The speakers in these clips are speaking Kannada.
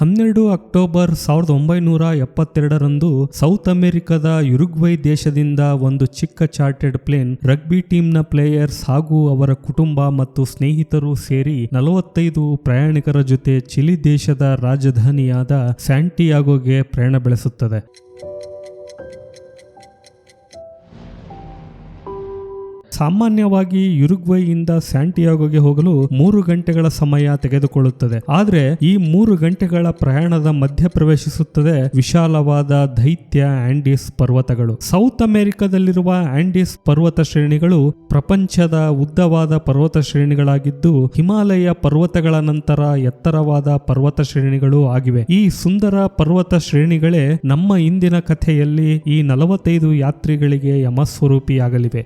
12 ಅಕ್ಟೋಬರ್ 1972ರಂದು ಸೌತ್ ಅಮೆರಿಕದ ಯುರುಗ್ವೈ ದೇಶದಿಂದ ಒಂದು ಚಿಕ್ಕ ಚಾರ್ಟೆಡ್ ಪ್ಲೇನ್ ರಗ್ಬಿ ಟೀಮ್ನ ಪ್ಲೇಯರ್ಸ್ ಹಾಗೂ ಅವರ ಕುಟುಂಬ ಮತ್ತು ಸ್ನೇಹಿತರು ಸೇರಿ 45 ಪ್ರಯಾಣಿಕರ ಜೊತೆ ಚಿಲಿ ದೇಶದ ರಾಜಧಾನಿಯಾದ ಸ್ಯಾಂಟಿಯಾಗೋಗೆ ಪ್ರಯಾಣ ಬೆಳೆಸುತ್ತದೆ. ಸಾಮಾನ್ಯವಾಗಿ ಯುರುಗ್ವೈಯಿಂದ ಸ್ಯಾಂಟಿಯಾಗೋಗೆ ಹೋಗಲು 3 ಗಂಟೆಗಳ ಸಮಯ ತೆಗೆದುಕೊಳ್ಳುತ್ತದೆ. ಆದರೆ ಈ 3 ಗಂಟೆಗಳ ಪ್ರಯಾಣದ ಮಧ್ಯ ಪ್ರವೇಶಿಸುತ್ತದೆ ವಿಶಾಲವಾದ ದೈತ್ಯ ಆಂಡೀಸ್ ಪರ್ವತಗಳು. ಸೌತ್ ಅಮೆರಿಕದಲ್ಲಿರುವ ಆಂಡೀಸ್ ಪರ್ವತ ಶ್ರೇಣಿಗಳು ಪ್ರಪಂಚದ ಉದ್ದವಾದ ಪರ್ವತ ಶ್ರೇಣಿಗಳಾಗಿದ್ದು ಹಿಮಾಲಯ ಪರ್ವತಗಳ ನಂತರ ಎತ್ತರವಾದ ಪರ್ವತ ಶ್ರೇಣಿಗಳು ಆಗಿವೆ. ಈ ಸುಂದರ ಪರ್ವತ ಶ್ರೇಣಿಗಳೇ ನಮ್ಮ ಇಂದಿನ ಕಥೆಯಲ್ಲಿ ಈ 45 ಯಾತ್ರಿಗಳಿಗೆ ಯಮಸ್ವರೂಪಿಯಾಗಲಿವೆ.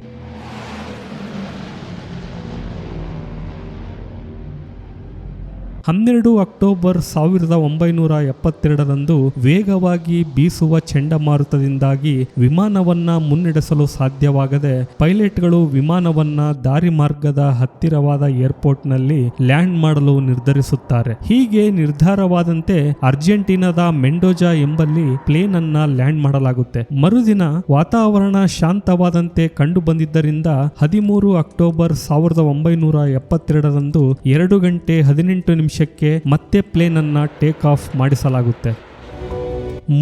ಅಕ್ಟೋಬರ್ 1972ರಂದು ವೇಗವಾಗಿ ಬೀಸುವ ಚಂಡಮಾರುತದಿಂದಾಗಿ ವಿಮಾನವನ್ನ ಮುನ್ನಡೆಸಲು ಸಾಧ್ಯವಾಗದೆ ಪೈಲಟ್ಗಳು ವಿಮಾನವನ್ನ ದಾರಿ ಮಾರ್ಗದ ಹತ್ತಿರವಾದ ಏರ್ಪೋರ್ಟ್ನಲ್ಲಿ ಲ್ಯಾಂಡ್ ಮಾಡಲು ನಿರ್ಧರಿಸುತ್ತಾರೆ. ಹೀಗೆ ನಿರ್ಧಾರವಾದಂತೆ ಅರ್ಜೆಂಟೀನಾದ ಮೆಂಡೋಜಾ ಎಂಬಲ್ಲಿ ಪ್ಲೇನ್ ಅನ್ನ ಲ್ಯಾಂಡ್ ಮಾಡಲಾಗುತ್ತೆ. ಮರುದಿನ ವಾತಾವರಣ ಶಾಂತವಾದಂತೆ ಕಂಡು ಬಂದಿದ್ದರಿಂದ 13 ಅಕ್ಟೋಬರ್ 1972ರಂದು 2 ಗಂಟೆ 18 ನಿಮಿಷಕ್ಕೆ ಮತ್ತೆ ಪ್ಲೇನ್ ಅನ್ನ ಟೇಕ್ ಆಫ್ ಮಾಡಿಸಲಾಗುತ್ತೆ.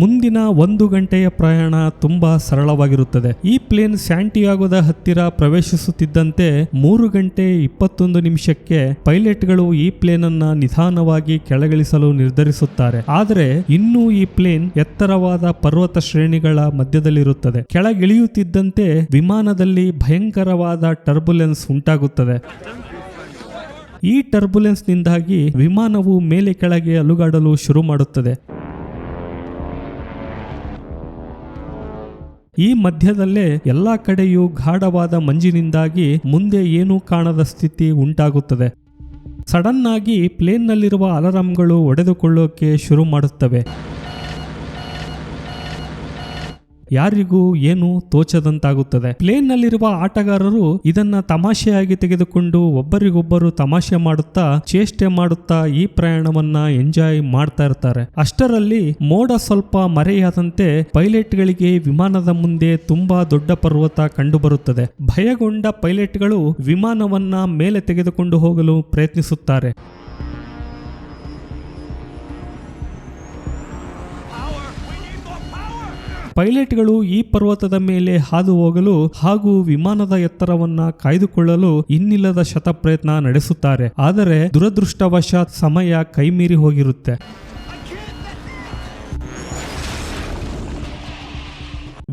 ಮುಂದಿನ 1 ಗಂಟೆಯ ಪ್ರಯಾಣ ತುಂಬಾ ಸರಳವಾಗಿರುತ್ತದೆ. ಈ ಪ್ಲೇನ್ ಸ್ಯಾಂಟಿಯಾಗೋದ ಹತ್ತಿರ ಪ್ರವೇಶಿಸುತ್ತಿದ್ದಂತೆ 3 ಗಂಟೆ 21 ನಿಮಿಷಕ್ಕೆ ಪೈಲಟ್ಗಳು ಈ ಪ್ಲೇನ್ ಅನ್ನ ನಿಧಾನವಾಗಿ ಕೆಳಗಿಳಿಸಲು ನಿರ್ಧರಿಸುತ್ತಾರೆ. ಆದರೆ ಇನ್ನೂ ಈ ಪ್ಲೇನ್ ಎತ್ತರವಾದ ಪರ್ವತ ಶ್ರೇಣಿಗಳ ಮಧ್ಯದಲ್ಲಿರುತ್ತದೆ. ಕೆಳಗಿಳಿಯುತ್ತಿದ್ದಂತೆ ವಿಮಾನದಲ್ಲಿ ಭಯಂಕರವಾದ ಟರ್ಬುಲೆನ್ಸ್ ಉಂಟಾಗುತ್ತದೆ. ಈ ಟರ್ಬುಲೆನ್ಸ್ ನಿಂದಾಗಿ ವಿಮಾನವು ಮೇಲೆ ಕೆಳಗೆ ಅಲುಗಾಡಲು ಶುರು ಮಾಡುತ್ತದೆ. ಈ ಮಧ್ಯದಲ್ಲೇ ಎಲ್ಲಾ ಕಡೆಯೂ ಗಾಢವಾದ ಮಂಜಿನಿಂದಾಗಿ ಮುಂದೆ ಏನೂ ಕಾಣದ ಸ್ಥಿತಿ ಉಂಟಾಗುತ್ತದೆ. ಸಡನ್ ಆಗಿ ಪ್ಲೇನ್ನಲ್ಲಿರುವ ಅಲಾರಾಂಗಳು ಒಡೆದುಕೊಳ್ಳೋಕೆ ಶುರು ಮಾಡುತ್ತವೆ. ಯಾರಿಗೂ ಏನು ತೋಚದಂತಾಗುತ್ತದೆ. ಪ್ಲೇನ್ನಲ್ಲಿರುವ ಆಟಗಾರರು ಇದನ್ನ ತಮಾಷೆಯಾಗಿ ತೆಗೆದುಕೊಂಡು ಒಬ್ಬರಿಗೊಬ್ಬರು ತಮಾಷೆ ಮಾಡುತ್ತಾ ಚೇಷ್ಟೆ ಮಾಡುತ್ತಾ ಈ ಪ್ರಯಾಣವನ್ನ ಎಂಜಾಯ್ ಮಾಡ್ತಾ ಇರ್ತಾರೆ. ಅಷ್ಟರಲ್ಲಿ ಮೋಡ ಸ್ವಲ್ಪ ಮರೆಯಾದಂತೆ ಪೈಲಟ್ಗಳಿಗೆ ವಿಮಾನದ ಮುಂದೆ ತುಂಬಾ ದೊಡ್ಡ ಪರ್ವತ ಕಂಡುಬರುತ್ತದೆ. ಭಯಗೊಂಡ ಪೈಲಟ್ಗಳು ವಿಮಾನವನ್ನ ಮೇಲೆ ತೆಗೆದುಕೊಂಡು ಹೋಗಲು ಪ್ರಯತ್ನಿಸುತ್ತಾರೆ. ಪೈಲಟ್ಗಳು ಈ ಪರ್ವತದ ಮೇಲೆ ಹಾದು ಹೋಗಲು ಹಾಗೂ ವಿಮಾನದ ಎತ್ತರವನ್ನ ಕಾಯ್ದುಕೊಳ್ಳಲು ಇನ್ನಿಲ್ಲದ ಶತಪ್ರಯತ್ನ ನಡೆಸುತ್ತಾರೆ. ಆದರೆ ದುರದೃಷ್ಟವಶಾತ್ ಸಮಯ ಕೈಮೀರಿ ಹೋಗಿರುತ್ತೆ.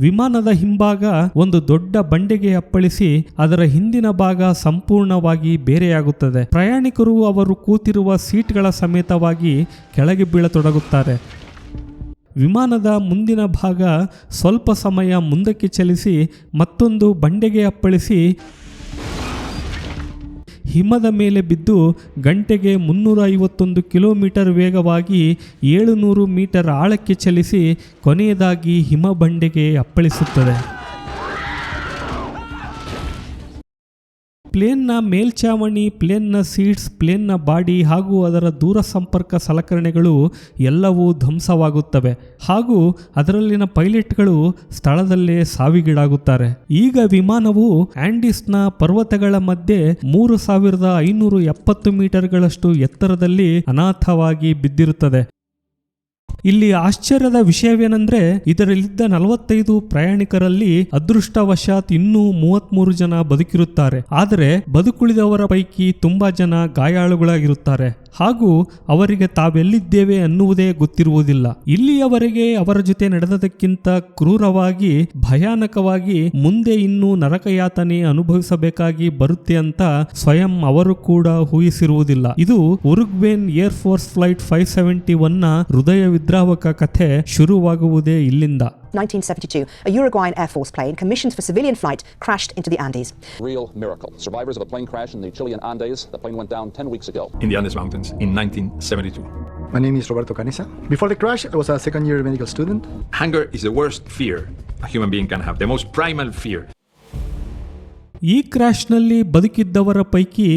ವಿಮಾನದ ಹಿಂಭಾಗ ಒಂದು ದೊಡ್ಡ ಬಂಡೆಗೆ ಅಪ್ಪಳಿಸಿ ಅದರ ಹಿಂದಿನ ಭಾಗ ಸಂಪೂರ್ಣವಾಗಿ ಬೇರೆಯಾಗುತ್ತದೆ. ಪ್ರಯಾಣಿಕರು ಅವರು ಕೂತಿರುವ ಸೀಟ್ಗಳ ಸಮೇತವಾಗಿ ಕೆಳಗೆ ಬೀಳತೊಡಗುತ್ತಾರೆ. ವಿಮಾನದ ಮುಂದಿನ ಭಾಗ ಸ್ವಲ್ಪ ಸಮಯ ಮುಂದಕ್ಕೆ ಚಲಿಸಿ ಮತ್ತೊಂದು ಬಂಡೆಗೆ ಅಪ್ಪಳಿಸಿ ಹಿಮದ ಮೇಲೆ ಬಿದ್ದು ಗಂಟೆಗೆ 351 ಕಿಲೋಮೀಟರ್ ವೇಗವಾಗಿ 700 ಮೀಟರ್ ಆಳಕ್ಕೆ ಚಲಿಸಿ ಕೊನೆಯದಾಗಿ ಹಿಮ ಬಂಡೆಗೆ ಅಪ್ಪಳಿಸುತ್ತದೆ. ಪ್ಲೇನ್ನ ಮೇಲ್ಛಾವಣಿ, ಪ್ಲೇನ್ನ ಸೀಟ್ಸ್, ಪ್ಲೇನ್ನ ಬಾಡಿ ಹಾಗೂ ಅದರ ದೂರ ಸಂಪರ್ಕ ಸಲಕರಣೆಗಳು ಎಲ್ಲವೂ ಧ್ವಂಸವಾಗುತ್ತವೆ ಹಾಗೂ ಅದರಲ್ಲಿನ ಪೈಲಟ್ಗಳು ಸ್ಥಳದಲ್ಲೇ ಸಾವಿಗೀಡಾಗುತ್ತಾರೆ. ಈಗ ವಿಮಾನವು ಆಂಡೀಸ್ನ ಪರ್ವತಗಳ ಮಧ್ಯೆ 3570 ಮೀಟರ್ಗಳಷ್ಟು ಎತ್ತರದಲ್ಲಿ ಅನಾಥವಾಗಿ ಬಿದ್ದಿರುತ್ತದೆ. ಇಲ್ಲಿ ಆಶ್ಚರ್ಯದ ವಿಷಯವೇನೆಂದ್ರೆ ಇದರಲ್ಲಿದ್ದ 45 ಪ್ರಯಾಣಿಕರಲ್ಲಿ ಅದೃಷ್ಟವಶಾತ್ ಇನ್ನೂ 33 ಜನ ಬದುಕಿರುತ್ತಾರೆ. ಆದರೆ ಬದುಕುಳಿದವರ ಪೈಕಿ ತುಂಬಾ ಜನ ಗಾಯಾಳುಗಳಾಗಿರುತ್ತಾರೆ ಹಾಗೂ ಅವರಿಗೆ ತಾವೆಲ್ಲಿದ್ದೇವೆ ಅನ್ನುವುದೇ ಗೊತ್ತಿರುವುದಿಲ್ಲ. ಇಲ್ಲಿಯವರೆಗೆ ಅವರ ಜೊತೆ ನಡೆದದಕ್ಕಿಂತ ಕ್ರೂರವಾಗಿ ಭಯಾನಕವಾಗಿ ಮುಂದೆ ಇನ್ನೂ ನರಕಯಾತನೆ ಅನುಭವಿಸಬೇಕಾಗಿ ಬರುತ್ತೆ ಅಂತ ಸ್ವಯಂ ಅವರು ಕೂಡ ಊಹಿಸಿರುವುದಿಲ್ಲ. ಇದು ಉರುಗ್ವೇನ್ ಏರ್ ಫೋರ್ಸ್ ಫ್ಲೈಟ್ 571ನ ಹೃದಯ ವಿದ್ರಾವಕ ಕಥೆ ಶುರುವಾಗುವುದೇ ಇಲ್ಲಿಂದ. 1972, a Uruguayan Air Force plane commissioned for civilian flight crashed into the Andes. Real miracle. Survivors of a plane crash in the Chilean Andes. The plane went down 10 weeks ago. In the Andes Mountains in 1972. My name is Roberto Canessa. Before the crash, I was a second-year medical student. Hunger is the worst fear a human being can have, the most primal fear. ಈ ಕ್ರ್ಯಾಶ್ನಲ್ಲಿ ಬದುಕಿದ್ದವರ ಪೈಕಿ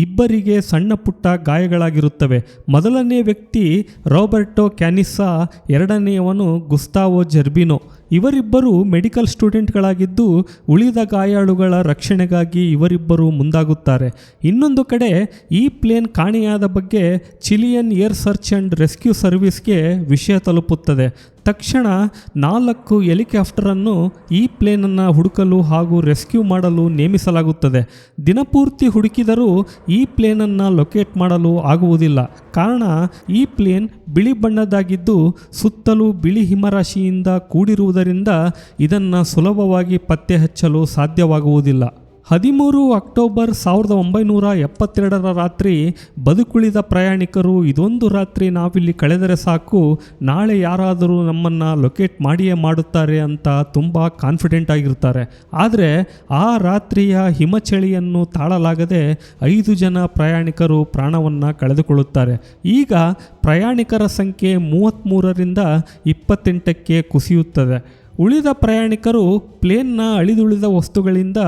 ಇಬ್ಬರಿಗೆ ಸಣ್ಣ ಪುಟ್ಟ ಗಾಯಗಳಾಗಿರುತ್ತವೆ. ಮೊದಲನೇ ವ್ಯಕ್ತಿ ರಾಬರ್ಟೋ ಕ್ಯಾನಿಸಾ, ಎರಡನೆಯವನು ಗುಸ್ತಾವೋ ಜರ್ಬಿನೋ. ಇವರಿಬ್ಬರು ಮೆಡಿಕಲ್ ಸ್ಟೂಡೆಂಟ್ಗಳಾಗಿದ್ದು ಉಳಿದ ಗಾಯಾಳುಗಳ ರಕ್ಷಣೆಗಾಗಿ ಇವರಿಬ್ಬರು ಮುಂದಾಗುತ್ತಾರೆ. ಇನ್ನೊಂದು ಕಡೆ ಈ ಪ್ಲೇನ್ ಕಾಣೆಯಾದ ಬಗ್ಗೆ ಚಿಲಿಯನ್ ಏರ್ ಸರ್ಚ್ ಆ್ಯಂಡ್ ರೆಸ್ಕ್ಯೂ ಸರ್ವಿಸ್ಗೆ ವಿಷಯ ತಲುಪುತ್ತದೆ. ತಕ್ಷಣ 4 ಹೆಲಿಕಾಪ್ಟರನ್ನು ಈ ಪ್ಲೇನನ್ನು ಹುಡುಕಲು ಹಾಗೂ ರೆಸ್ಕ್ಯೂ ಮಾಡಲು ನೇಮಿಸಲಾಗುತ್ತದೆ. ದಿನಪೂರ್ತಿ ಹುಡುಕಿದರೂ ಈ ಪ್ಲೇನನ್ನು ಲೊಕೇಟ್ ಮಾಡಲು ಆಗುವುದಿಲ್ಲ. ಕಾರಣ ಈ ಪ್ಲೇನ್ ಬಿಳಿ ಬಣ್ಣದ್ದಾಗಿದ್ದು ಸುತ್ತಲೂ ಬಿಳಿ ಹಿಮರಾಶಿಯಿಂದ ಕೂಡಿರುವುದರಿಂದ ಇದನ್ನು ಸುಲಭವಾಗಿ ಪತ್ತೆ ಹಚ್ಚಲು ಸಾಧ್ಯವಾಗುವುದಿಲ್ಲ. 13 ಅಕ್ಟೋಬರ್ 1972 ರಾತ್ರಿ ಬದುಕುಳಿದ ಪ್ರಯಾಣಿಕರು ಇದೊಂದು ರಾತ್ರಿ ನಾವಿಲ್ಲಿ ಕಳೆದರೆ ಸಾಕು, ನಾಳೆ ಯಾರಾದರೂ ನಮ್ಮನ್ನು ಲೊಕೇಟ್ ಮಾಡಿಯೇ ಮಾಡುತ್ತಾರೆ ಅಂತ ತುಂಬ ಕಾನ್ಫಿಡೆಂಟ್ ಆಗಿರ್ತಾರೆ. ಆದರೆ ಆ ರಾತ್ರಿಯ ಹಿಮಚಳಿಯನ್ನು ತಾಳಲಾಗದೆ 5 ಜನ ಪ್ರಯಾಣಿಕರು ಪ್ರಾಣವನ್ನು ಕಳೆದುಕೊಳ್ಳುತ್ತಾರೆ. ಈಗ ಪ್ರಯಾಣಿಕರ ಸಂಖ್ಯೆ 33ರಿಂದ 28ಕ್ಕೆ ಕುಸಿಯುತ್ತದೆ. ಉಳಿದ ಪ್ರಯಾಣಿಕರು ಪ್ಲೇನ್ನ ಅಳಿದುಳಿದ ವಸ್ತುಗಳಿಂದ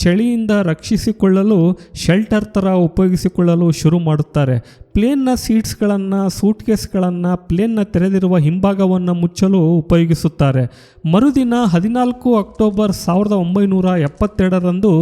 ಚಳಿಯಿಂದ ರಕ್ಷಿಸಿಕೊಳ್ಳಲು ಶೆಲ್ಟರ್ ಥರ ಉಪಯೋಗಿಸಿಕೊಳ್ಳಲು ಶುರು ಮಾಡುತ್ತಾರೆ. ಪ್ಲೇನ್ನ ಸೀಟ್ಸ್ಗಳನ್ನು, ಸೂಟ್ಕೇಸ್ಗಳನ್ನು ಪ್ಲೇನ್ನ ತೆರೆದಿರುವ ಹಿಂಭಾಗವನ್ನು ಮುಚ್ಚಲು ಉಪಯೋಗಿಸುತ್ತಾರೆ. ಮರುದಿನ 14 ಅಕ್ಟೋಬರ್ 1972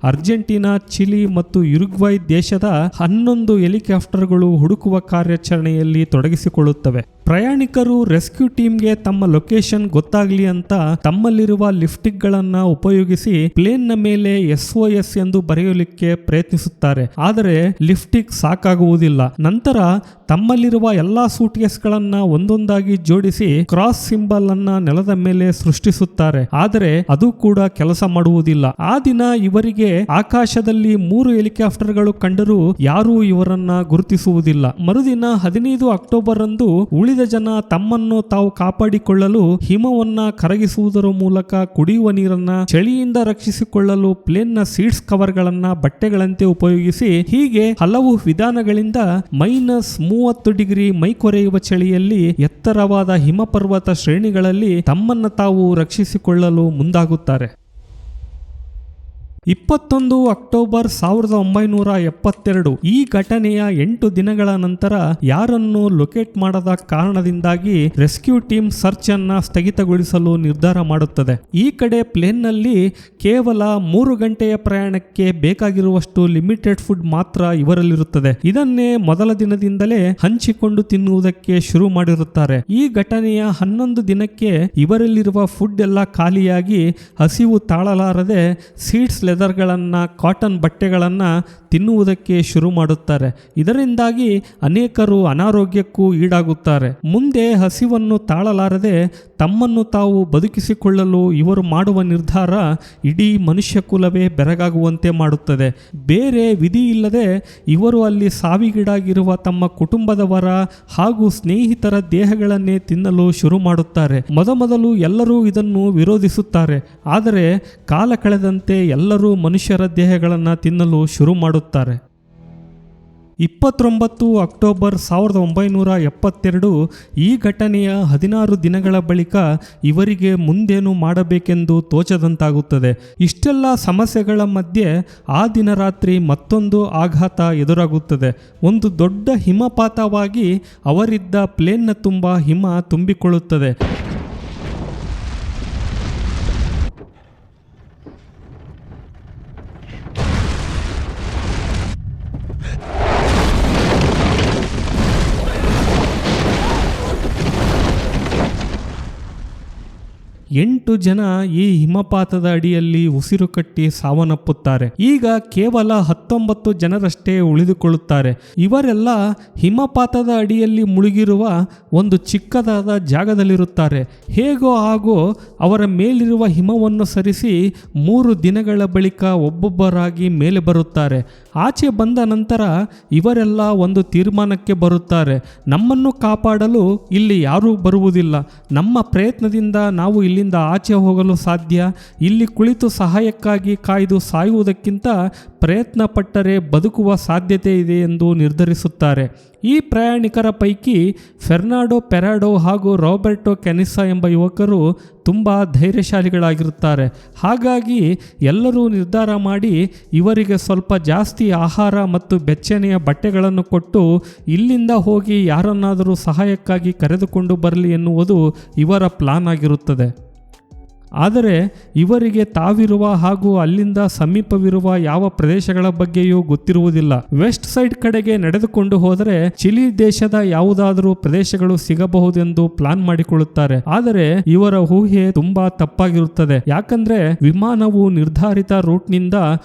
ಅರ್ಜೆಂಟೀನಾ, ಚಿಲಿ ಮತ್ತು ಯುರುಗ್ವೈ ದೇಶದ 11 ಹೆಲಿಕಾಪ್ಟರ್ಗಳು ಹುಡುಕುವ ಕಾರ್ಯಾಚರಣೆಯಲ್ಲಿ ತೊಡಗಿಸಿಕೊಳ್ಳುತ್ತವೆ. ಪ್ರಯಾಣಿಕರು ರೆಸ್ಕ್ಯೂ ಟೀಮ್ಗೆ ತಮ್ಮ ಲೊಕೇಶನ್ ಗೊತ್ತಾಗಲಿ ಅಂತ ತಮ್ಮಲ್ಲಿರುವ ಲಿಫ್ಟಿಕ್ಗಳನ್ನು ಉಪಯೋಗಿಸಿ ಪ್ಲೇನ್ನ ಮೇಲೆ SOS ಎಂದು ಬರೆಯಲಿಕ್ಕೆ ಪ್ರಯತ್ನಿಸುತ್ತಾರೆ. ಆದರೆ ಲಿಫ್ಟಿಕ್ ಸಾಕಾಗುವುದಿಲ್ಲ. ನಂತರ ತಮ್ಮಲ್ಲಿರುವ ಎಲ್ಲಾ ಸೂಟ್ಕೇಸ್ಗಳನ್ನು ಒಂದೊಂದಾಗಿ ಜೋಡಿಸಿ ಕ್ರಾಸ್ ಸಿಂಬಲ್ ಅನ್ನ ನೆಲದ ಮೇಲೆ ಸೃಷ್ಟಿಸುತ್ತಾರೆ. ಆದರೆ ಅದು ಕೂಡ ಕೆಲಸ ಮಾಡುವುದಿಲ್ಲ. ಆ ದಿನ ಇವರಿಗೆ ಆಕಾಶದಲ್ಲಿ 3 ಹೆಲಿಕಾಪ್ಟರ್ಗಳು ಕಂಡರೂ ಯಾರೂ ಇವರನ್ನ ಗುರುತಿಸುವುದಿಲ್ಲ. ಮರುದಿನ 15 ಅಕ್ಟೋಬರ್ ರಂದು ಉಳಿದ ಜನ ತಮ್ಮನ್ನು ತಾವು ಕಾಪಾಡಿಕೊಳ್ಳಲು ಹಿಮವನ್ನ ಕರಗಿಸುವುದರ ಮೂಲಕ ಕುಡಿಯುವ ನೀರನ್ನ, ಚಳಿಯಿಂದ ರಕ್ಷಿಸಿಕೊಳ್ಳಲು ಪ್ಲೇನ್ನ ಸೀಟ್ಸ್ ಕವರ್ಗಳನ್ನ ಬಟ್ಟೆಗಳಂತೆ ಉಪಯೋಗಿಸಿ, ಹೀಗೆ ಹಲವು ವಿಧಾನಗಳಿಂದ -30 ಡಿಗ್ರಿ ಮೈಕೊರೆಯುವ ಚಳಿಯಲ್ಲಿ ಎತ್ತರವಾದ ಹಿಮಪರ್ವತ ಶ್ರೇಣಿಗಳಲ್ಲಿ ತಮ್ಮನ್ನು ತಾವು ರಕ್ಷಿಸಿಕೊಳ್ಳಲು ಮುಂದಾಗುತ್ತಾರೆ. 21 ಅಕ್ಟೋಬರ್ 1972 ಈ ಘಟನೆಯ 8 ದಿನಗಳ ನಂತರ ಯಾರನ್ನು ಲೊಕೇಟ್ ಮಾಡದ ಕಾರಣದಿಂದಾಗಿ ರೆಸ್ಕ್ಯೂ ಟೀಮ್ ಸರ್ಚ್ ಅನ್ನ ಸ್ಥಗಿತಗೊಳಿಸಲು ನಿರ್ಧಾರ ಮಾಡುತ್ತದೆ. ಈ ಕಡೆ ಪ್ಲೇನ್ನಲ್ಲಿ ಕೇವಲ 3 ಗಂಟೆಯ ಪ್ರಯಾಣಕ್ಕೆ ಬೇಕಾಗಿರುವಷ್ಟು ಲಿಮಿಟೆಡ್ ಫುಡ್ ಮಾತ್ರ ಇವರಲ್ಲಿರುತ್ತದೆ. ಇದನ್ನೇ ಮೊದಲ ದಿನದಿಂದಲೇ ಹಂಚಿಕೊಂಡು ತಿನ್ನುವುದಕ್ಕೆ ಶುರು ಮಾಡಿರುತ್ತಾರೆ. ಈ ಘಟನೆಯ 11 ದಿನಕ್ಕೆ ಇವರಲ್ಲಿರುವ ಫುಡ್ ಎಲ್ಲ ಖಾಲಿಯಾಗಿ ಹಸಿವು ತಾಳಲಾರದೆ ಸೀಟ್ಸ್, ಲೆದರ್ಗಳನ್ನ, ಕಾಟನ್ ಬಟ್ಟೆಗಳನ್ನ ತಿನ್ನುವುದಕ್ಕೆ ಶುರು ಮಾಡುತ್ತಾರೆ. ಇದರಿಂದಾಗಿ ಅನೇಕರು ಅನಾರೋಗ್ಯಕ್ಕೂ ಈಡಾಗುತ್ತಾರೆ. ಮುಂದೆ ಹಸಿವನ್ನು ತಾಳಲಾರದೆ ತಮ್ಮನ್ನು ತಾವು ಬದುಕಿಸಿಕೊಳ್ಳಲು ಇವರು ಮಾಡುವ ನಿರ್ಧಾರ ಇಡೀ ಮನುಷ್ಯ ಕುಲವೇ ಬೆರಗಾಗುವಂತೆ ಮಾಡುತ್ತದೆ. ಬೇರೆ ವಿಧಿ ಇಲ್ಲದೆ ಇವರು ಅಲ್ಲಿ ಸಾವಿಗೀಡಾಗಿರುವ ತಮ್ಮ ಕುಟುಂಬದವರ ಹಾಗೂ ಸ್ನೇಹಿತರ ದೇಹಗಳನ್ನೇ ತಿನ್ನಲು ಶುರು ಮಾಡುತ್ತಾರೆ. ಮೊದಮೊದಲು ಎಲ್ಲರೂ ಇದನ್ನು ವಿರೋಧಿಸುತ್ತಾರೆ. ಆದರೆ ಕಾಲ ಕಳೆದಂತೆ ಎಲ್ಲರೂ ಮನುಷ್ಯರ ದೇಹಗಳನ್ನು ತಿನ್ನಲು ಶುರು ಮಾಡುತ್ತಾರೆ. 29 ಅಕ್ಟೋಬರ್ 1972 ಈ ಘಟನೆಯ 16 ದಿನಗಳ ಬಳಿಕ ಇವರಿಗೆ ಮುಂದೇನು ಮಾಡಬೇಕೆಂದು ತೋಚದಂತಾಗುತ್ತದೆ. ಇಷ್ಟೆಲ್ಲ ಸಮಸ್ಯೆಗಳ ಮಧ್ಯೆ ಆ ದಿನ ರಾತ್ರಿ ಮತ್ತೊಂದು ಆಘಾತ ಎದುರಾಗುತ್ತದೆ. ಒಂದು ದೊಡ್ಡ ಹಿಮಪಾತವಾಗಿ ಅವರಿದ್ದ ಪ್ಲೇನ್ನ ತುಂಬ ಹಿಮ ತುಂಬಿಕೊಳ್ಳುತ್ತದೆ. ಎಂಟು ಜನ ಈ ಹಿಮಪಾತದ ಅಡಿಯಲ್ಲಿ ಉಸಿರು ಕಟ್ಟಿ ಸಾವನ್ನಪ್ಪುತ್ತಾರೆ. ಈಗ ಕೇವಲ 19 ಜನರಷ್ಟೇ ಉಳಿದುಕೊಳ್ಳುತ್ತಾರೆ. ಇವರೆಲ್ಲ ಹಿಮಪಾತದ ಅಡಿಯಲ್ಲಿ ಮುಳುಗಿರುವ ಒಂದು ಚಿಕ್ಕದಾದ ಜಾಗದಲ್ಲಿರುತ್ತಾರೆ. ಹೇಗೋ ಹಾಗೋ ಅವರ ಮೇಲಿರುವ ಹಿಮವನ್ನು ಸರಿಸಿ 3 ದಿನಗಳ ಬಳಿಕ ಒಬ್ಬೊಬ್ಬರಾಗಿ ಮೇಲೆ ಬರುತ್ತಾರೆ. ಆಚೆ ಬಂದ ನಂತರ ಇವರೆಲ್ಲ ಒಂದು ತೀರ್ಮಾನಕ್ಕೆ ಬರುತ್ತಾರೆ. ನಮ್ಮನ್ನು ಕಾಪಾಡಲು ಇಲ್ಲಿ ಯಾರೂ ಬರುವುದಿಲ್ಲ. ನಮ್ಮ ಪ್ರಯತ್ನದಿಂದ ನಾವು ಇಲ್ಲಿಂದ ಆಚೆ ಹೋಗಲು ಸಾಧ್ಯ. ಇಲ್ಲಿ ಕುಳಿತು ಸಹಾಯಕ್ಕಾಗಿ ಕಾಯ್ದು ಸಾಯುವುದಕ್ಕಿಂತ ಪ್ರಯತ್ನ ಪಟ್ಟರೆ ಬದುಕುವ ಸಾಧ್ಯತೆ ಇದೆ ಎಂದು ನಿರ್ಧರಿಸುತ್ತಾರೆ. ಈ ಪ್ರಯಾಣಿಕರ ಪೈಕಿ ಫೆರ್ನಾಂಡೋ ಪೆರಾಡೋ ಹಾಗೂ ರಾಬರ್ಟೋ ಕ್ಯಾನಿಸಾ ಎಂಬ ಯುವಕರು ತುಂಬ ಧೈರ್ಯಶಾಲಿಗಳಾಗಿರುತ್ತಾರೆ. ಹಾಗಾಗಿ ಎಲ್ಲರೂ ನಿರ್ಧಾರ ಮಾಡಿ ಇವರಿಗೆ ಸ್ವಲ್ಪ ಜಾಸ್ತಿ ಆಹಾರ ಮತ್ತು ಬೆಚ್ಚನೆಯ ಬಟ್ಟೆಗಳನ್ನು ಕೊಟ್ಟು ಇಲ್ಲಿಂದ ಹೋಗಿ ಯಾರನ್ನಾದರೂ ಸಹಾಯಕ್ಕಾಗಿ ಕರೆದುಕೊಂಡು ಬರಲಿ ಎನ್ನುವುದು ಇವರ ಪ್ಲಾನ್ ಆಗಿರುತ್ತದೆ. ಆದರೆ ಇವರಿಗೆ ತಾವಿರುವ ಹಾಗೂ ಅಲ್ಲಿಂದ ಸಮೀಪವಿರುವ ಯಾವ ಪ್ರದೇಶಗಳ ಬಗ್ಗೆಯೂ ಗೊತ್ತಿರುವುದಿಲ್ಲ. ವೆಸ್ಟ್ ಸೈಡ್ ಕಡೆಗೆ ನಡೆದುಕೊಂಡು ಹೋದರೆ ಚಿಲಿ ದೇಶದ ಯಾವುದಾದರೂ ಪ್ರದೇಶಗಳು ಸಿಗಬಹುದೆಂದು ಪ್ಲಾನ್ ಮಾಡಿಕೊಳ್ಳುತ್ತಾರೆ. ಆದರೆ ಇವರ ಊಹೆ ತುಂಬಾ ತಪ್ಪಾಗಿರುತ್ತದೆ. ಯಾಕಂದ್ರೆ ವಿಮಾನವು ನಿರ್ಧಾರಿತ ರೂಟ್ನಿಂದ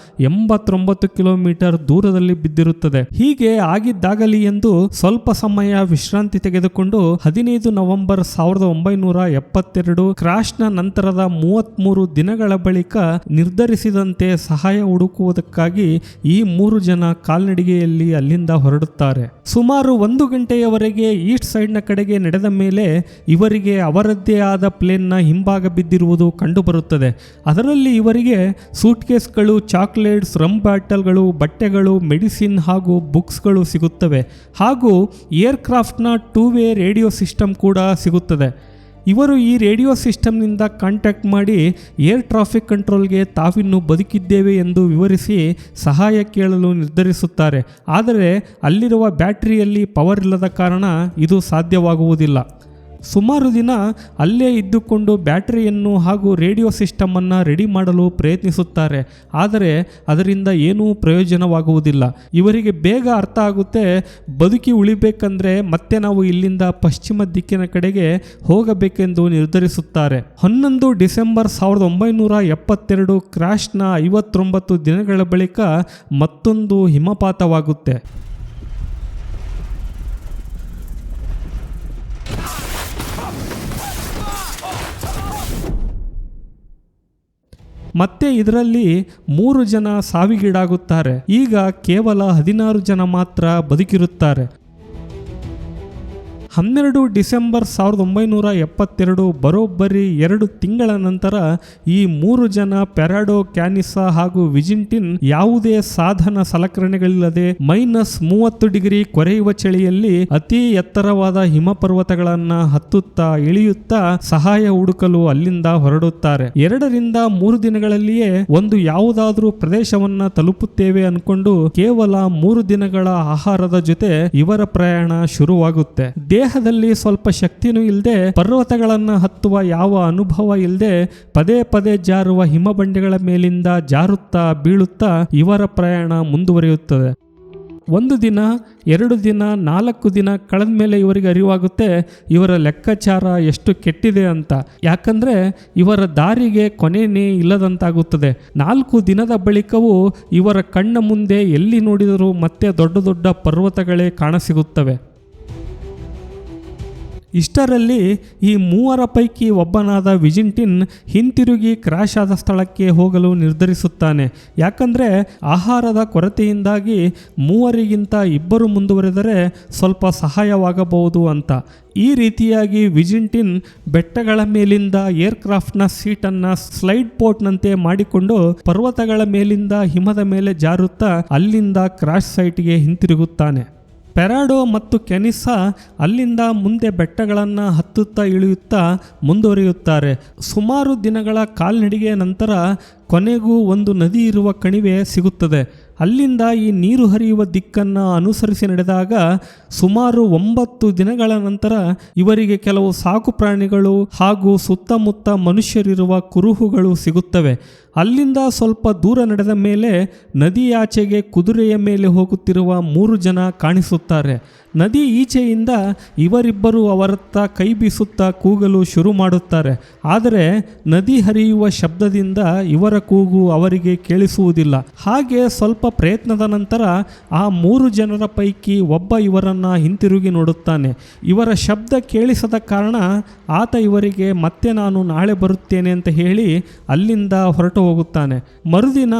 89 ಕಿಲೋಮೀಟರ್ ದೂರದಲ್ಲಿ ಬಿದ್ದಿರುತ್ತದೆ. ಹೀಗೆ ಆಗಿದ್ದಾಗಲಿ ಎಂದು ಸ್ವಲ್ಪ ಸಮಯ ವಿಶ್ರಾಂತಿ ತೆಗೆದುಕೊಂಡು 15 ನವೆಂಬರ್ 1972 ಕ್ರಾಶ್ನ ನಂತರದ 33 ದಿನಗಳ ಬಳಿಕ ನಿರ್ಧರಿಸಿದಂತೆ ಸಹಾಯ ಹುಡುಕುವುದಕ್ಕಾಗಿ ಈ 3 ಜನ ಕಾಲ್ನಡಿಗೆಯಲ್ಲಿ ಅಲ್ಲಿಂದ ಹೊರಡುತ್ತಾರೆ. ಸುಮಾರು 1 ಗಂಟೆಯವರೆಗೆ ಈಸ್ಟ್ ಸೈಡ್ನ ಕಡೆಗೆ ನಡೆದ ಮೇಲೆ ಇವರಿಗೆ ಅವರದ್ದೇ ಆದ ಪ್ಲೇನ್ನ ಹಿಂಭಾಗ ಬಿದ್ದಿರುವುದು ಕಂಡುಬರುತ್ತದೆ. ಅದರಲ್ಲಿ ಇವರಿಗೆ ಸೂಟ್ಕೇಸ್ಗಳು, ಚಾಕ್ಲೇಟ್ಸ್, ರಮ್ ಬಾಟಲ್ಗಳು, ಬಟ್ಟೆಗಳು, ಮೆಡಿಸಿನ್ ಹಾಗೂ ಬುಕ್ಸ್ಗಳು ಸಿಗುತ್ತವೆ. ಹಾಗೂ ಏರ್ಕ್ರಾಫ್ಟ್ನ 2-ವೇ ರೇಡಿಯೋ ಸಿಸ್ಟಮ್ ಕೂಡ ಸಿಗುತ್ತದೆ. ಇವರು ಈ ರೇಡಿಯೋ ಸಿಸ್ಟಮ್ನಿಂದ ಕಾಂಟ್ಯಾಕ್ಟ್ ಮಾಡಿ ಏರ್ ಟ್ರಾಫಿಕ್ ಕಂಟ್ರೋಲ್ಗೆ ತಾವಿನ್ನು ಬದುಕಿದ್ದೇವೆ ಎಂದು ವಿವರಿಸಿ ಸಹಾಯ ಕೇಳಲು ನಿರ್ಧರಿಸುತ್ತಾರೆ. ಆದರೆ ಅಲ್ಲಿರುವ ಬ್ಯಾಟರಿಯಲ್ಲಿ ಪವರ್ ಇಲ್ಲದ ಕಾರಣ ಇದು ಸಾಧ್ಯವಾಗುವುದಿಲ್ಲ. ಸುಮಾರು ದಿನ ಅಲ್ಲೇ ಇದ್ದುಕೊಂಡು ಬ್ಯಾಟರಿಯನ್ನು ಹಾಗೂ ರೇಡಿಯೋ ಸಿಸ್ಟಮನ್ನು ರೆಡಿ ಮಾಡಲು ಪ್ರಯತ್ನಿಸುತ್ತಾರೆ. ಆದರೆ ಅದರಿಂದ ಏನೂ ಪ್ರಯೋಜನವಾಗುವುದಿಲ್ಲ. ಇವರಿಗೆ ಬೇಗ ಅರ್ಥ ಆಗುತ್ತೆ, ಬದುಕಿ ಉಳಿಬೇಕಂದ್ರೆ ಮತ್ತೆ ನಾವು ಇಲ್ಲಿಂದ ಪಶ್ಚಿಮ ದಿಕ್ಕಿನ ಕಡೆಗೆ ಹೋಗಬೇಕೆಂದು ನಿರ್ಧರಿಸುತ್ತಾರೆ. 11 ಡಿಸೆಂಬರ್ 1972 ಕ್ರಾಶ್ನ 59 ದಿನಗಳ ಬಳಿಕ ಮತ್ತೊಂದು ಹಿಮಪಾತವಾಗುತ್ತೆ. ಮತ್ತೆ ಇದರಲ್ಲಿ 3 ಜನ ಸಾವಿಗೀಡಾಗುತ್ತಾರೆ. ಈಗ ಕೇವಲ 16 ಜನ ಮಾತ್ರ ಬದುಕಿರುತ್ತಾರೆ. 12 ಡಿಸೆಂಬರ್ 1972 ಬರೋಬ್ಬರಿ 2 ತಿಂಗಳ ನಂತರ ಈ 3 ಜನ ಪೆರಾಡೋ, ಕ್ಯಾನಿಸಾ ಹಾಗೂ ವಿಜಿಂಟಿನ್ ಯಾವುದೇ ಸಾಧನ ಸಲಕರಣೆಗಳಿಲ್ಲದೆ -30 ಡಿಗ್ರಿ ಕೊರೆಯುವ ಚಳಿಯಲ್ಲಿ ಅತಿ ಎತ್ತರವಾದ ಹಿಮಪರ್ವತಗಳನ್ನ ಹತ್ತುತ್ತಾ ಇಳಿಯುತ್ತಾ ಸಹಾಯ ಹುಡುಕಲು ಅಲ್ಲಿಂದ ಹೊರಡುತ್ತಾರೆ. 2 ರಿಂದ 3 ದಿನಗಳಲ್ಲಿಯೇ ಒಂದು ಯಾವುದಾದ್ರೂ ಪ್ರದೇಶವನ್ನ ತಲುಪುತ್ತೇವೆ ಅನ್ಕೊಂಡು ಕೇವಲ 3 ದಿನಗಳ ಆಹಾರದ ಜೊತೆ ಇವರ ಪ್ರಯಾಣ ಶುರುವಾಗುತ್ತೆ. ದೇಹದಲ್ಲಿ ಸ್ವಲ್ಪ ಶಕ್ತಿನೂ ಇಲ್ಲದೆ, ಪರ್ವತಗಳನ್ನು ಹತ್ತುವ ಯಾವ ಅನುಭವ ಇಲ್ಲದೆ, ಪದೇ ಪದೇ ಜಾರುವ ಹಿಮಬಂಡೆಗಳ ಮೇಲಿಂದ ಜಾರುತ್ತಾ ಬೀಳುತ್ತಾ ಇವರ ಪ್ರಯಾಣ ಮುಂದುವರಿಯುತ್ತದೆ. 1 ದಿನ, 2 ದಿನ, 4 ದಿನ ಕಳೆದ ಮೇಲೆ ಇವರಿಗೆ ಅರಿವಾಗುತ್ತೆ ಇವರ ಲೆಕ್ಕಾಚಾರ ಎಷ್ಟು ಕೆಟ್ಟಿದೆ ಅಂತ. ಯಾಕಂದ್ರೆ ಇವರ ದಾರಿಗೆ ಕೊನೆಯೇ ಇಲ್ಲದಂತಾಗುತ್ತದೆ. 4 ದಿನದ ಬಳಿಕವೂ ಇವರ ಕಣ್ಣ ಮುಂದೆ ಎಲ್ಲಿ ನೋಡಿದರೂ ಮತ್ತೆ ದೊಡ್ಡ ದೊಡ್ಡ ಪರ್ವತಗಳೇ ಕಾಣಸಿಗುತ್ತವೆ. ಇಷ್ಟರಲ್ಲಿ ಈ 3 ಪೈಕಿ ಒಬ್ಬನಾದ ವಿಜಿಂಟಿನ್ ಹಿಂತಿರುಗಿ ಕ್ರಾಶ್ ಆದ ಸ್ಥಳಕ್ಕೆ ಹೋಗಲು ನಿರ್ಧರಿಸುತ್ತಾನೆ. ಯಾಕಂದರೆ ಆಹಾರದ ಕೊರತೆಯಿಂದಾಗಿ 3ಗಿಂತ 2 ಮುಂದುವರೆದರೆ ಸ್ವಲ್ಪ ಸಹಾಯವಾಗಬಹುದು ಅಂತ. ಈ ರೀತಿಯಾಗಿ ವಿಜಿಂಟಿನ್ ಬೆಟ್ಟಗಳ ಮೇಲಿಂದ ಏರ್ಕ್ರಾಫ್ಟ್ನ ಸೀಟನ್ನು ಸ್ಲೈಡ್ ಪೋರ್ಟ್ನಂತೆ ಮಾಡಿಕೊಂಡು ಪರ್ವತಗಳ ಮೇಲಿಂದ ಹಿಮದ ಮೇಲೆ ಜಾರುತ್ತಾ ಅಲ್ಲಿಂದ ಕ್ರಾಶ್ ಸೈಟ್ಗೆ ಹಿಂತಿರುಗುತ್ತಾನೆ. ಪೆರಾಡೋ ಮತ್ತು ಕ್ಯಾನಿಸಾ ಅಲ್ಲಿಂದ ಮುಂದೆ ಬೆಟ್ಟಗಳನ್ನು ಹತ್ತುತ್ತಾ ಇಳಿಯುತ್ತಾ ಮುಂದುವರಿಯುತ್ತಾರೆ. ಸುಮಾರು ದಿನಗಳ ಕಾಲ್ನಡಿಗೆಯ ನಂತರ ಕೊನೆಗೂ ಒಂದು ನದಿ ಇರುವ ಕಣಿವೆ ಸಿಗುತ್ತದೆ. ಅಲ್ಲಿಂದ ಈ ನೀರು ಹರಿಯುವ ದಿಕ್ಕನ್ನು ಅನುಸರಿಸಿ ನಡೆದಾಗ ಸುಮಾರು 9 ದಿನಗಳ ನಂತರ ಇವರಿಗೆ ಕೆಲವು ಸಾಕು ಪ್ರಾಣಿಗಳು ಹಾಗೂ ಸುತ್ತಮುತ್ತ ಮನುಷ್ಯರಿರುವ ಕುರುಹುಗಳು ಸಿಗುತ್ತವೆ. ಅಲ್ಲಿಂದ ಸ್ವಲ್ಪ ದೂರ ನಡೆದ ಮೇಲೆ ನದಿಯಾಚೆಗೆ ಕುದುರೆಯ ಮೇಲೆ ಹೋಗುತ್ತಿರುವ 3 ಜನ ಕಾಣಿಸುತ್ತಾರೆ. ನದಿ ಈಚೆಯಿಂದ ಇವರಿಬ್ಬರು ಅವರತ್ತ ಕೈ ಬೀಸುತ್ತಾ ಕೂಗಲು ಶುರು ಮಾಡುತ್ತಾರೆ. ಆದರೆ ನದಿ ಹರಿಯುವ ಶಬ್ದದಿಂದ ಇವರ ಕೂಗು ಅವರಿಗೆ ಕೇಳಿಸುವುದಿಲ್ಲ. ಹಾಗೆ ಸ್ವಲ್ಪ ಪ್ರಯತ್ನದ ನಂತರ ಆ 3 ಜನರ ಪೈಕಿ ಒಬ್ಬ ಇವರನ್ನು ಹಿಂತಿರುಗಿ ನೋಡುತ್ತಾನೆ. ಇವರ ಶಬ್ದ ಕೇಳಿಸದ ಕಾರಣ ಆತ ಇವರಿಗೆ ಮತ್ತೆ ನಾನು ನಾಳೆ ಬರುತ್ತೇನೆ ಅಂತ ಹೇಳಿ ಅಲ್ಲಿಂದ ಹೊರಟು ಹೋಗುತ್ತಾನೆ. ಮರುದಿನ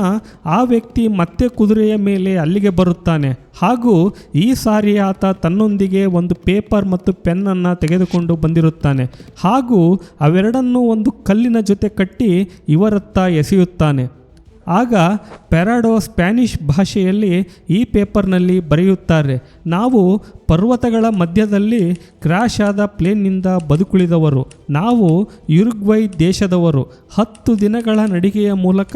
ಆ ವ್ಯಕ್ತಿ ಮತ್ತೆ ಕುದುರೆಯ ಮೇಲೆ ಅಲ್ಲಿಗೆ ಬರುತ್ತಾನೆ ಹಾಗೂ ಈ ಸಾರಿ ಆತ ತನ್ನೊಂದಿಗೆ ಒಂದು ಪೇಪರ್ ಮತ್ತು ಪೆನ್ನನ್ನು ತೆಗೆದುಕೊಂಡು ಬಂದಿರುತ್ತಾನೆ ಹಾಗೂ ಅವೆರಡನ್ನೂ ಒಂದು ಕಲ್ಲಿನ ಜೊತೆ ಕಟ್ಟಿ ಇವರತ್ತ ಎಸೆಯುತ್ತಾನೆ. ಆಗ ಪೆರಾಡೋ ಸ್ಪ್ಯಾನಿಷ್ ಭಾಷೆಯಲ್ಲಿ ಈ ಪೇಪರ್ನಲ್ಲಿ ಬರೆಯುತ್ತಾರೆ, ನಾವು ಪರ್ವತಗಳ ಮಧ್ಯದಲ್ಲಿ ಕ್ರ್ಯಾಶ್ ಆದ ಪ್ಲೇನ್ನಿಂದ ಬದುಕುಳಿದವರು, ನಾವು ಯುರುಗ್ವೈ ದೇಶದವರು, 10 ದಿನಗಳ ನಡಿಗೆಯ ಮೂಲಕ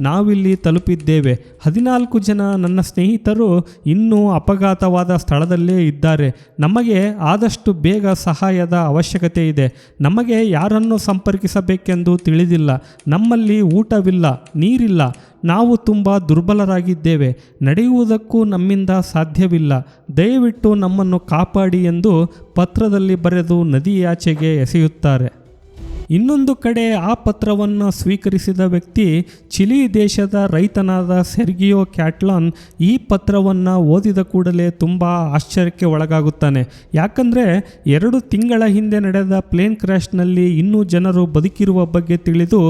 ನಾವಿಲ್ಲಿ ತಲುಪಿದ್ದೇವೆ. 14 ಜನ ನನ್ನ ಸ್ನೇಹಿತರು ಇನ್ನೂ ಅಪಘಾತವಾದ ಸ್ಥಳದಲ್ಲೇ ಇದ್ದಾರೆ. ನಮಗೆ ಆದಷ್ಟು ಬೇಗ ಸಹಾಯದ ಅವಶ್ಯಕತೆ ಇದೆ. ನಮಗೆ ಯಾರನ್ನು ಸಂಪರ್ಕಿಸಬೇಕೆಂದು ತಿಳಿದಿಲ್ಲ. ನಮ್ಮಲ್ಲಿ ಊಟವಿಲ್ಲ, ನೀರಿಲ್ಲ. ನಾವು ತುಂಬ ದುರ್ಬಲರಾಗಿದ್ದೇವೆ. ನಡೆಯುವುದಕ್ಕೂ ನಮ್ಮಿಂದ ಸಾಧ್ಯವಿಲ್ಲ. ದಯವಿಟ್ಟು ನಮ್ಮನ್ನು ಕಾಪಾಡಿ ಎಂದು ಪತ್ರದಲ್ಲಿ ಬರೆದು ನದಿಯಾಚೆಗೆ ಎಸೆಯುತ್ತಾರೆ. ಇನ್ನೊಂದು ಕಡೆ ಆ ಪತ್ರವನ್ನು ಸ್ವೀಕರಿಸಿದ ವ್ಯಕ್ತಿ ಚಿಲಿ ದೇಶದ ರೈತನಾದ ಸೆರ್ಗಿಯೋ ಕ್ಯಾಟ್ಲಾನ್ ಈ ಪತ್ರವನ್ನು ಓದಿದ ಕೂಡಲೇ ತುಂಬ ಆಶ್ಚರ್ಯಕ್ಕೆ ಒಳಗಾಗುತ್ತಾನೆ. ಯಾಕಂದರೆ 2 ತಿಂಗಳ ಹಿಂದೆ ನಡೆದ ಪ್ಲೇನ್ ಕ್ರ್ಯಾಶ್ನಲ್ಲಿ ಇನ್ನೂ ಜನರು ಬದುಕಿರುವ ಬಗ್ಗೆ ತಿಳಿದು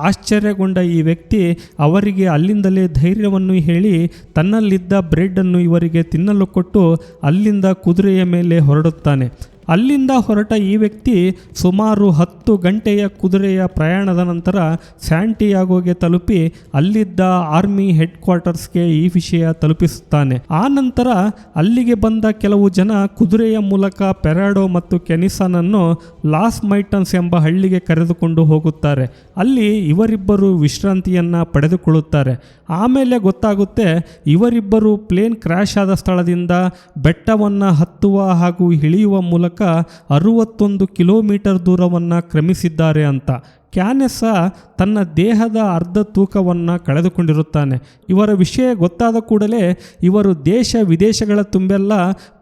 ಆಶ್ಚರ್ಯಗೊಂಡ ಈ ವ್ಯಕ್ತಿ ಅವರಿಗೆ ಅಲ್ಲಿಂದಲೇ ಧೈರ್ಯವನ್ನು ಹೇಳಿ ತನ್ನಲ್ಲಿದ್ದ ಬ್ರೆಡ್ಡನ್ನು ಇವರಿಗೆ ತಿನ್ನಲು ಕೊಟ್ಟು ಅಲ್ಲಿಂದ ಕುದುರೆಯ ಮೇಲೆ ಹೊರಡುತ್ತಾನೆ. ಅಲ್ಲಿಂದ ಹೊರಟ ಈ ವ್ಯಕ್ತಿ ಸುಮಾರು 10 ಗಂಟೆಯ ಕುದುರೆಯ ಪ್ರಯಾಣದ ನಂತರ ಸ್ಯಾಂಟಿಯಾಗೋಗೆ ತಲುಪಿ ಅಲ್ಲಿದ್ದ ಆರ್ಮಿ ಹೆಡ್ ಕ್ವಾರ್ಟರ್ಸ್ಗೆ ಈ ವಿಷಯ ತಲುಪಿಸುತ್ತಾನೆ. ಆ ನಂತರ ಅಲ್ಲಿಗೆ ಬಂದ ಕೆಲವು ಜನ ಕುದುರೆಯ ಮೂಲಕ ಪೆರಾಡೋ ಮತ್ತು ಕೆನಿಸನನ್ನು ಲಾಸ್ ಮೈಟನ್ಸ್ ಎಂಬ ಹಳ್ಳಿಗೆ ಕರೆದುಕೊಂಡು ಹೋಗುತ್ತಾರೆ. ಅಲ್ಲಿ ಇವರಿಬ್ಬರು ವಿಶ್ರಾಂತಿಯನ್ನು ಪಡೆದುಕೊಳ್ಳುತ್ತಾರೆ. ಆಮೇಲೆ ಗೊತ್ತಾಗುತ್ತೆ ಇವರಿಬ್ಬರು ಪ್ಲೇನ್ ಕ್ರ್ಯಾಶ್ ಆದ ಸ್ಥಳದಿಂದ ಬೆಟ್ಟವನ್ನು ಹತ್ತುವ ಹಾಗೂ ಇಳಿಯುವ ಮೂಲಕ 61 ಕಿಲೋಮೀಟರ್ ದೂರವನ್ನು ಕ್ರಮಿಸಿದ್ದಾರೆ ಅಂತ. ಕ್ಯಾನೆಸ ತನ್ನ ದೇಹದ ಅರ್ಧ ತೂಕವನ್ನು ಕಳೆದುಕೊಂಡಿರುತ್ತಾನೆ. ಇವರ ವಿಷಯ ಗೊತ್ತಾದ ಕೂಡಲೇ ಇವರು ದೇಶ ವಿದೇಶಗಳ ತುಂಬೆಲ್ಲ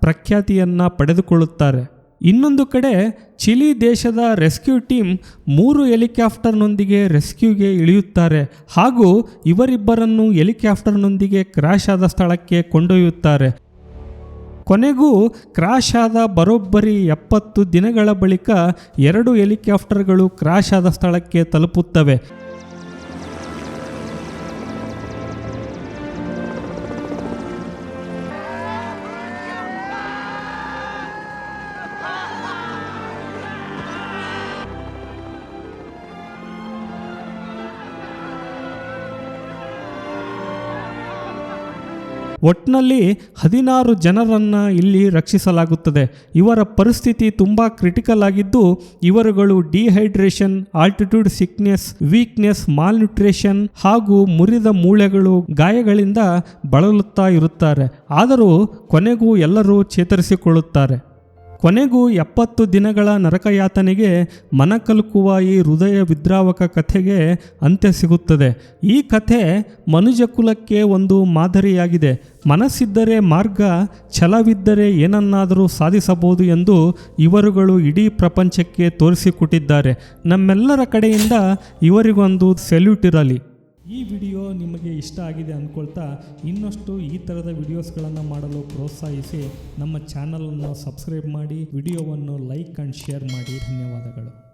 ಪ್ರಖ್ಯಾತಿಯನ್ನು ಪಡೆದುಕೊಳ್ಳುತ್ತಾರೆ. ಇನ್ನೊಂದು ಕಡೆ ಚಿಲಿ ದೇಶದ ರೆಸ್ಕ್ಯೂ ಟೀಮ್ 3 ಹೆಲಿಕಾಪ್ಟರ್ನೊಂದಿಗೆ ರೆಸ್ಕ್ಯೂಗೆ ಇಳಿಯುತ್ತಾರೆ ಹಾಗೂ ಇವರಿಬ್ಬರನ್ನು ಹೆಲಿಕಾಪ್ಟರ್ನೊಂದಿಗೆ ಕ್ರ್ಯಾಶ್ ಆದ ಸ್ಥಳಕ್ಕೆ ಕೊಂಡೊಯ್ಯುತ್ತಾರೆ. ಕೊನೆಗೂ ಕ್ರ್ಯಾಶ್ ಆದ ಬರೋಬ್ಬರಿ 70 ದಿನಗಳ ಬಳಿಕ 2 ಹೆಲಿಕಾಪ್ಟರ್ಗಳು ಕ್ರ್ಯಾಶ್ ಆದ ಸ್ಥಳಕ್ಕೆ ತಲುಪುತ್ತವೆ. ಒಟ್ಟಿನಲ್ಲಿ 16 ಜನರನ್ನು ಇಲ್ಲಿ ರಕ್ಷಿಸಲಾಗುತ್ತದೆ. ಇವರ ಪರಿಸ್ಥಿತಿ ತುಂಬ ಕ್ರಿಟಿಕಲ್ ಆಗಿದ್ದು ಇವರುಗಳು dehydration, altitude sickness, weakness, malnutrition ಹಾಗೂ ಮುರಿದ ಮೂಳೆಗಳು, ಗಾಯಗಳಿಂದ ಬಳಲುತ್ತಾ ಇರುತ್ತಾರೆ. ಆದರೂ ಕೊನೆಗೂ ಎಲ್ಲರೂ ಚೇತರಿಸಿಕೊಳ್ಳುತ್ತಾರೆ. ಕೊನೆಗೂ 70 ದಿನಗಳ ನರಕಯಾತನೆಗೆ ಮನಕಲುಕುವ ಈ ಹೃದಯ ವಿದ್ರಾವಕ ಕಥೆಗೆ ಅಂತ್ಯ ಸಿಗುತ್ತದೆ. ಈ ಕಥೆ ಮನುಜಕುಲಕ್ಕೆ ಒಂದು ಮಾದರಿಯಾಗಿದೆ. ಮನಸ್ಸಿದ್ದರೆ ಮಾರ್ಗ, ಛಲವಿದ್ದರೆ ಏನನ್ನಾದರೂ ಸಾಧಿಸಬಹುದು ಎಂದು ಇವರುಗಳು ಇಡೀ ಪ್ರಪಂಚಕ್ಕೆ ತೋರಿಸಿಕೊಟ್ಟಿದ್ದಾರೆ. ನಮ್ಮೆಲ್ಲರ ಕಡೆಯಿಂದ ಇವರಿಗೊಂದು ಸೆಲ್ಯೂಟ್ ಇರಲಿ. ಈ ವಿಡಿಯೋ ನಿಮಗೆ ಇಷ್ಟ ಆಗಿದೆ ಅಂದ್ಕೊಳ್ತಾ ಇನ್ನಷ್ಟು ಈ ಥರದ ವಿಡಿಯೋಸ್ಗಳನ್ನು ಮಾಡಲು ಪ್ರೋತ್ಸಾಹಿಸಿ ನಮ್ಮ ಚಾನಲನ್ನು ಸಬ್ಸ್ಕ್ರೈಬ್ ಮಾಡಿ, ವಿಡಿಯೋವನ್ನು ಲೈಕ್ ಆ್ಯಂಡ್ ಶೇರ್ ಮಾಡಿ. ಧನ್ಯವಾದಗಳು.